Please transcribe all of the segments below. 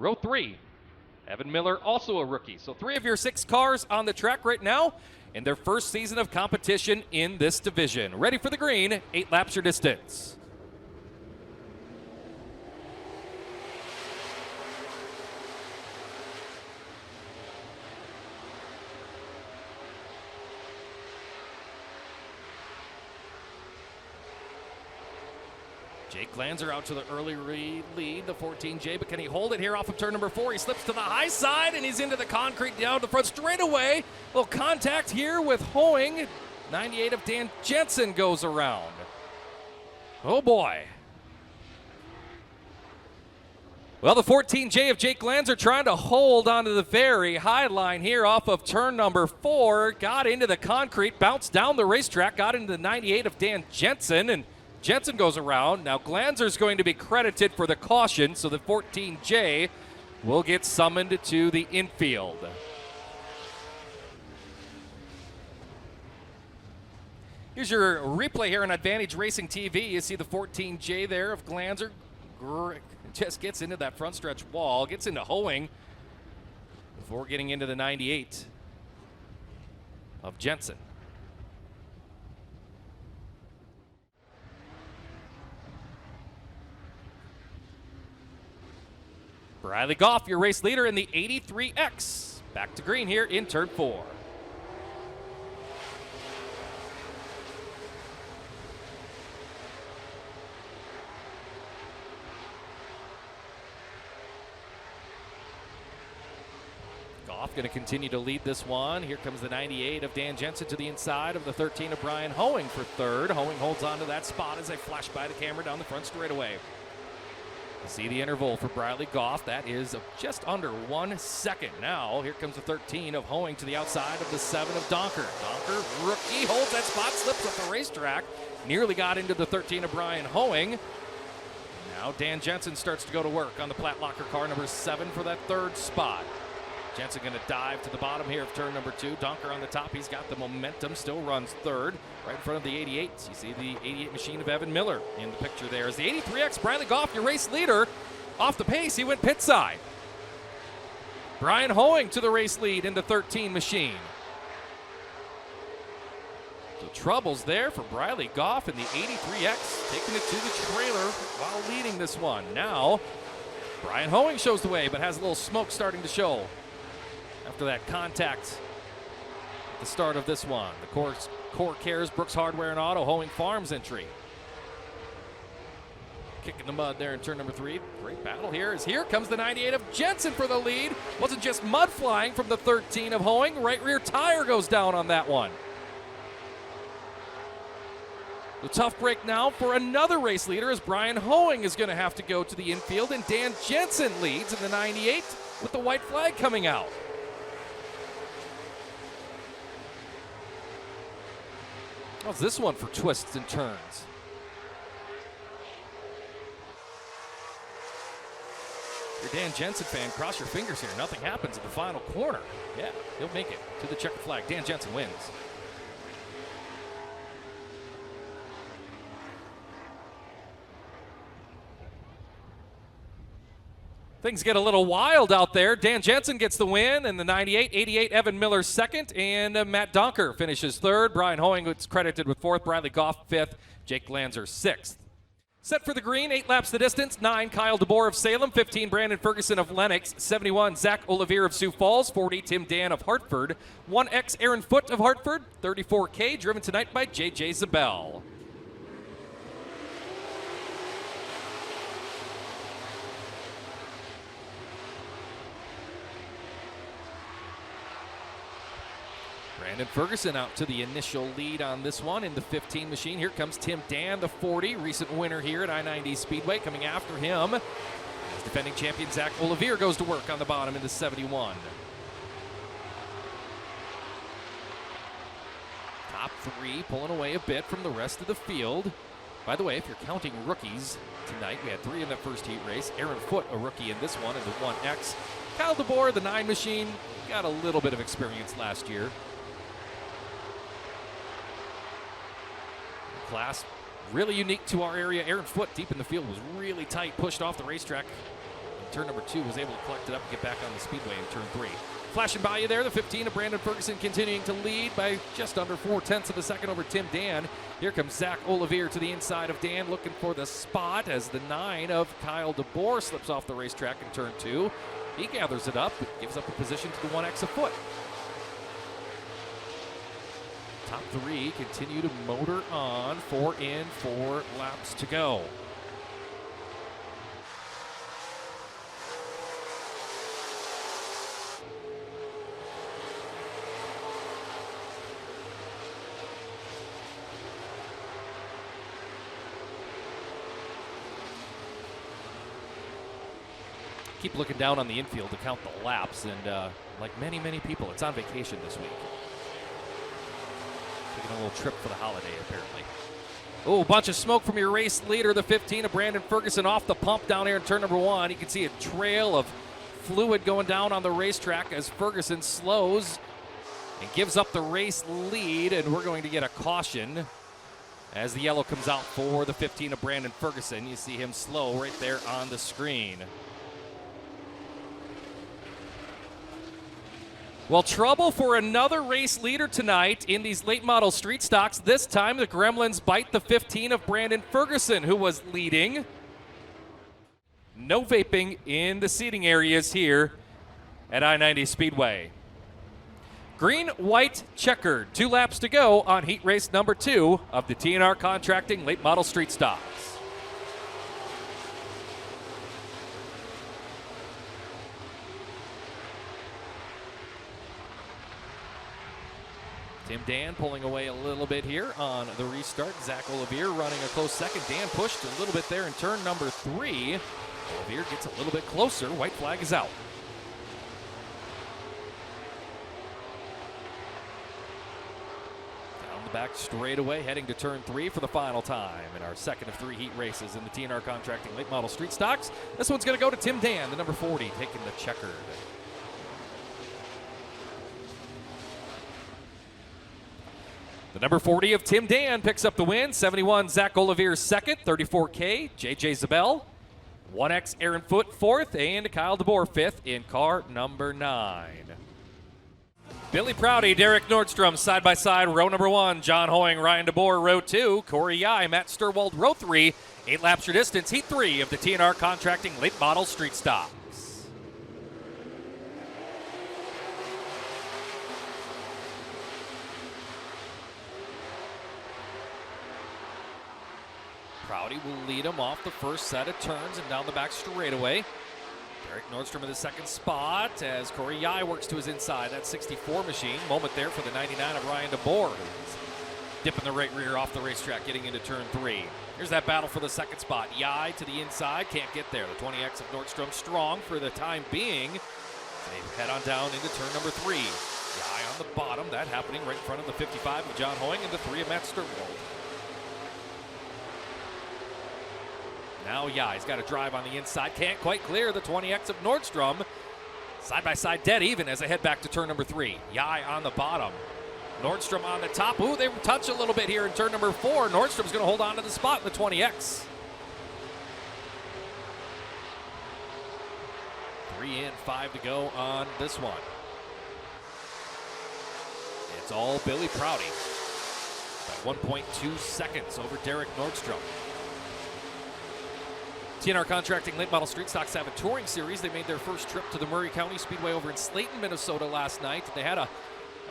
Row 3, Evan Miller, also a rookie. So 3 of your 6 cars on the track right now in their first season of competition in this division. Ready for the green, 8 laps your distance. Jake Glanzer out to the early lead, the 14J, but can he hold it here off of turn number 4? He slips to the high side, and he's into the concrete down the front straightaway. Little contact here with Hoeing. 98 of Dan Jensen goes around. Oh, boy. Well, the 14J of Jake Glanzer trying to hold onto the very high line here off of turn number 4. Got into the concrete, bounced down the racetrack, got into the 98 of Dan Jensen, and Jensen goes around. Now Glanzer's going to be credited for the caution, so the 14J will get summoned to the infield. Here's your replay here on Advantage Racing TV. You see the 14J there of Glanzer. Just gets into that front stretch wall, gets into Hoeing before getting into the 98 of Jensen. Briley Goff, your race leader in the 83X. Back to green here in turn 4. Goff going to continue to lead this one. Here comes the 98 of Dan Jensen to the inside of the 13 of Brian Hoeing for third. Hoeing holds on to that spot as they flash by the camera down the front straightaway. See the interval for Briley Goff. That is just under 1 second. Now, here comes the 13 of Hoeing to the outside of the 7 of Donker. Donker, rookie, holds that spot, slips up the racetrack. Nearly got into the 13 of Brian Hoeing. Now Dan Jensen starts to go to work on the Platt Locker car number 7 for that third spot. Jensen going to dive to the bottom here of turn number 2. Donker on the top. He's got the momentum. Still runs third. Right in front of the 88. You see the 88 machine of Evan Miller in the picture there. As the 83X, Briley Goff, your race leader. Off the pace, he went pit side. Brian Hoeing to the race lead in the 13 machine. So troubles there for Briley Goff in the 83X. Taking it to the trailer while leading this one. Now, Brian Hoeing shows the way, but has a little smoke starting to show after that contact at the start of this one. The Core Cares, Brooks Hardware and Auto, Hoeing Farms entry. Kick in the mud there in turn number 3. Great battle here as here comes the 98 of Jensen for the lead. Wasn't just mud flying from the 13 of Hoeing. Right rear tire goes down on that one. The tough break now for another race leader as Brian Hoeing is going to have to go to the infield, and Dan Jensen leads in the 98 with the white flag coming out. How's this one for twists and turns? If you're a Dan Jensen fan, cross your fingers here. Nothing happens in the final corner. Yeah, he'll make it to the checkered flag. Dan Jensen wins. Things get a little wild out there. Dan Jensen gets the win in the 98. 88, Evan Miller second, and Matt Donker finishes third. Brian Hoeing is credited with fourth. Briley Goff fifth. Jake Glanzer sixth. Set for the green, 8 laps the distance. 9, Kyle DeBoer of Salem. 15, Brandon Ferguson of Lennox. 71, Zach Olivier of Sioux Falls. 40, Tim Dan of Hartford. 1X, Aaron Foote of Hartford. 34K, driven tonight by J.J. Zabel. Brandon Ferguson out to the initial lead on this one in the 15 machine. Here comes Tim Dan, the 40, recent winner here at I-90 Speedway. Coming after him, as defending champion Zach Olivier goes to work on the bottom in the 71. Top 3 pulling away a bit from the rest of the field. By the way, if you're counting rookies tonight, we had 3 in that first heat race. Aaron Foote, a rookie in this one, in the 1X. Kyle DeBoer, the 9 machine, got a little bit of experience last year. Class really unique to our area. Aaron Foote deep in the field was really tight, pushed off the racetrack turn number 2, was able to collect it up and get back on the speedway in turn 3. Flashing by you there, the 15 of Brandon Ferguson continuing to lead by just under 0.4 of a second over Tim Dan. Here comes Zach Olivier to the inside of Dan, looking for the spot as the 9 of Kyle DeBoer slips off the racetrack in turn 2. He gathers it up, but gives up a position to the 1X a foot. Top 3 continue to motor on. 4 in, 4 laps to go. Keep looking down on the infield to count the laps, and like many people, it's on vacation this week. Taking a little trip for the holiday, apparently. Oh, bunch of smoke from your race leader, the 15 of Brandon Ferguson, off the pump down here in turn number 1. You can see a trail of fluid going down on the racetrack as Ferguson slows and gives up the race lead, and we're going to get a caution as the yellow comes out for the 15 of Brandon Ferguson. You see him slow right there on the screen. Well, trouble for another race leader tonight in these late model street stocks. This time the Gremlins bite the 15 of Brandon Ferguson, who was leading. No vaping in the seating areas here at I-90 Speedway. Green, white, checkered. 2 laps to go on heat race number 2 of the TNR Contracting late model street stocks. Tim Dan pulling away a little bit here on the restart. Zach Olivier running a close second. Dan pushed a little bit there in turn number 3. Olivier gets a little bit closer. White flag is out. Down the back straightaway, heading to turn 3 for the final time in our second of 3 heat races in the TNR Contracting late model street stocks. This one's going to go to Tim Dan, the number 40, taking the checkered. The number 40 of Tim Dan picks up the win. 71 Zach Olivier's second. 34K JJ Zabel. 1X Aaron Foote fourth. And Kyle DeBoer fifth in car number 9. Billy Prouty, Derek Nordstrom side by side. Row number 1. John Hoying, Ryan DeBoer. Row 2. Corey Yai, Matt Sturwald. Row 3. 8 laps your distance. Heat 3 of the TNR Contracting late model street stocks. Prouty will lead him off the first set of turns and down the back straightaway. Derek Nordstrom in the second spot as Corey Yai works to his inside. That 64 machine. Moment there for the 99 of Ryan DeBoer, who's dipping the right rear off the racetrack, getting into turn 3. Here's that battle for the second spot. Yai to the inside, can't get there. The 20X of Nordstrom strong for the time being. They head on down into turn number 3. Yai on the bottom, that happening right in front of the 55 of John Hoying and the 3 of Matt Sturwald. Now Yai's got to drive on the inside. Can't quite clear the 20X of Nordstrom. Side by side dead even as they head back to turn number 3. Yai on the bottom. Nordstrom on the top. Ooh, they touch a little bit here in turn number 4. Nordstrom's going to hold on to the spot in the 20X. 3 in, 5 to go on this one. It's all Billy Prouty by 1.2 seconds over Derek Nordstrom. TNR Contracting late model street stocks have a touring series. They made their first trip to the Murray County Speedway over in Slayton, Minnesota last night. They had a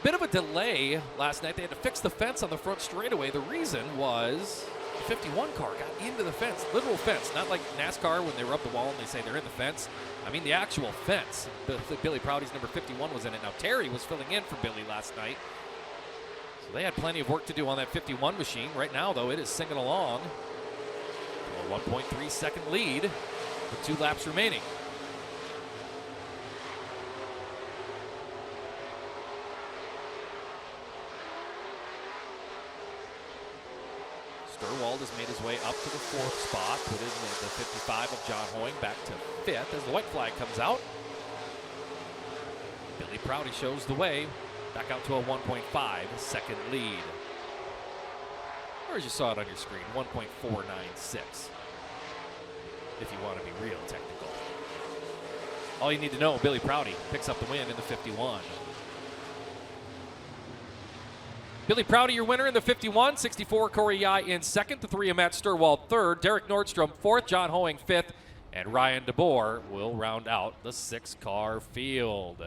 bit of a delay last night. They had to fix the fence on the front straightaway. The reason was the 51 car got into the fence, literal fence, not like NASCAR when they rub the wall and they say they're in the fence. I mean the actual fence. Billy Prouty's number 51 was in it. Now Terry was filling in for Billy last night. So they had plenty of work to do on that 51 machine. Right now, though, it is singing along. A 1.3 second lead with 2 laps remaining. Sturwald has made his way up to the 4th spot, put in the 55 of John Hoying back to 5th as the white flag comes out. Billy Prouty shows the way, back out to a 1.5 second lead. Or as you saw it on your screen, 1.496. If you want to be real technical. All you need to know, Billy Prouty picks up the win in the 51. Billy Prouty, your winner in the 51. 64, Corey Yai in second. The 3 of Matt Sturwald third. Derek Nordstrom fourth. John Hoeing fifth. And Ryan DeBoer will round out the 6-car field.